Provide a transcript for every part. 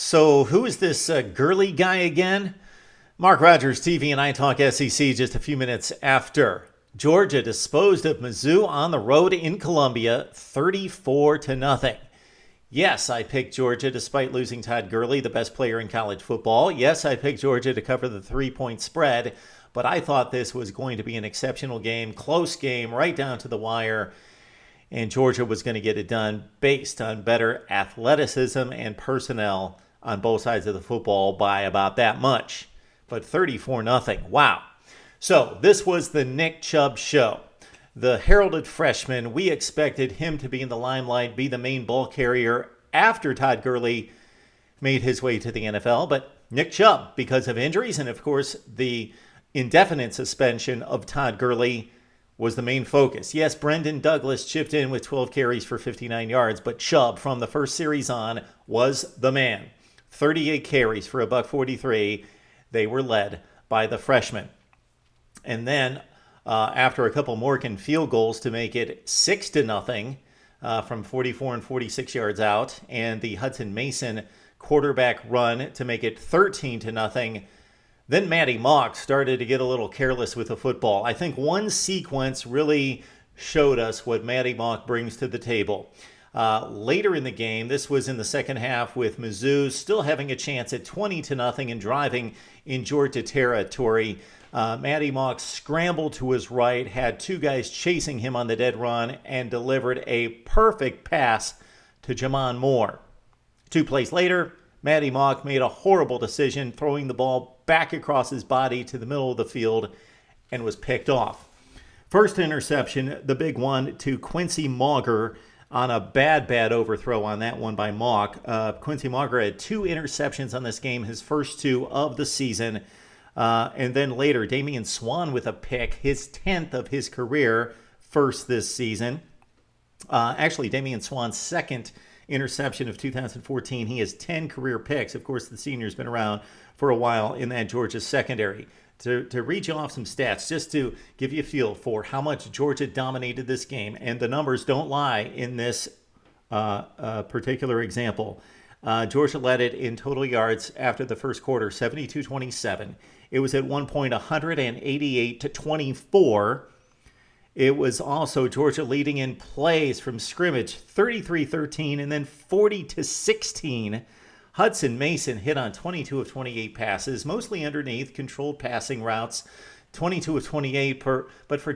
So, who is this Gurley guy again? Mark Rogers TV and I Talk SEC just a few minutes after. Georgia disposed of Mizzou on the road in Columbia 34-0. Yes, I picked Georgia despite losing Todd Gurley, the best player in college football. Yes, I picked Georgia to cover the 3-point spread, but I thought this was going to be an exceptional game, close game, right down to the wire, and Georgia was going to get it done based on better athleticism and personnel on both sides of the football by about that much. But 34-0. Wow. So this was the Nick Chubb show. The heralded freshman, we expected him to be in the limelight, be the main ball carrier after Todd Gurley made his way to the NFL. But Nick Chubb, because of injuries and, of course, the indefinite suspension of Todd Gurley, was the main focus. Yes, Brendan Douglas chipped in with 12 carries for 59 yards, but Chubb, from the first series on, was the man. 38 carries for $143. They were led by the freshman. And then after a couple Morgan field goals to make it 6-0 from 44 and 46 yards out, and the Hutson Mason quarterback run to make it 13-0, then Maty Mauk started to get a little careless with the football. I think one sequence really showed us what Maty Mauk brings to the table. Later in the game, this was in the second half with Mizzou still having a chance at 20-0 and driving in Georgia territory. Maty Mauk scrambled to his right, had two guys chasing him on the dead run, and delivered a perfect pass to Jamon Moore. 2 plays later, Maty Mauk made a horrible decision, throwing the ball back across his body to the middle of the field, and was picked off. First interception, the big one, to Quincy Mauger on a bad overthrow on that one by Mauk. Quincy Mauger had 2 interceptions on this game, his first 2 of the season. And then later, Damian Swann with a pick, his 10th of his career, first this season. Actually, Damian Swann's second interception of 2014. He has 10 career picks. Of course, the senior's been around for a while in that Georgia secondary. To read you off some stats, just to give you a feel for how much Georgia dominated this game, and the numbers don't lie in this particular example. Georgia led it in total yards after the first quarter, 72-27. It was at one point 188-24. It was also Georgia leading in plays from scrimmage, 33-13, and then 40-16. Hutson Mason hit on 22 of 28 passes, mostly underneath, controlled passing routes, 22 of 28 but for a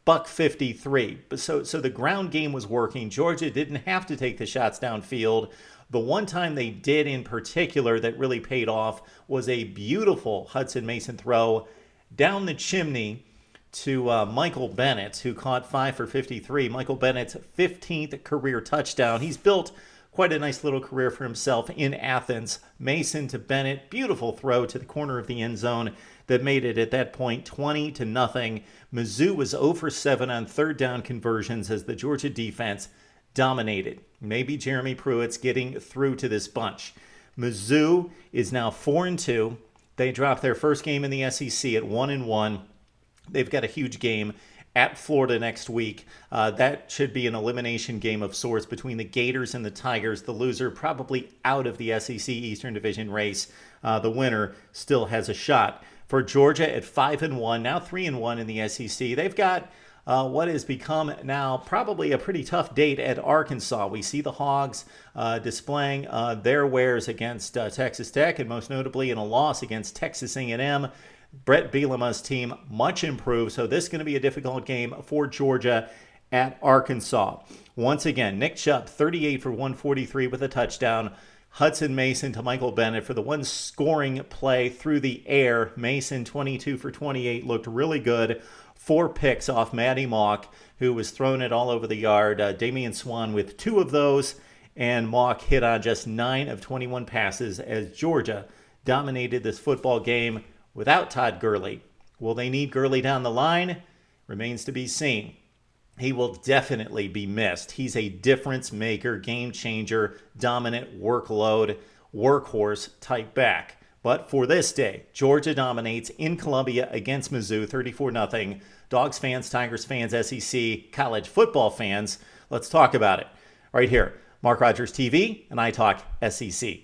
$153. So the ground game was working. Georgia didn't have to take the shots downfield. The one time they did in particular that really paid off was a beautiful Hutson Mason throw down the chimney to Michael Bennett, who caught 5 for 53. Michael Bennett's 15th career touchdown. He's built quite a nice little career for himself in Athens. Mason to Bennett, beautiful throw to the corner of the end zone that made it at that point 20-0. Mizzou was 0 for 7 on third down conversions as the Georgia defense dominated. Maybe Jeremy Pruitt's getting through to this bunch. Mizzou is now 4-2. They dropped their first game in the SEC at 1-1. They've got a huge game at Florida next week. That should be an elimination game of sorts between the Gators and the Tigers. The loser probably out of the SEC Eastern Division race. The winner still has a shot. For Georgia at 5-1, now 3-1 in the SEC. They've got what has become now probably a pretty tough date at Arkansas. We see the Hogs displaying their wares against Texas Tech, and most notably in a loss against Texas A&M. Brett Bielema's team much improved, so this is going to be a difficult game for Georgia at Arkansas. Once again, Nick Chubb, 38 for 143 with a touchdown. Hutson Mason to Michael Bennett for the one scoring play through the air. Mason, 22 for 28, looked really good. 4 picks off Maty Mauk, who was throwing it all over the yard. Damian Swann with 2 of those, and Mauk hit on just 9 of 21 passes as Georgia dominated this football game without Todd Gurley. Will they need Gurley down the line? Remains to be seen. He will definitely be missed. He's a difference maker, game changer, dominant workload, workhorse type back. But for this day, Georgia dominates in Columbia against Mizzou, 34-0. Dogs fans, Tigers fans, SEC, college football fans, let's talk about it right here. Mark Rogers TV, and I Talk SEC.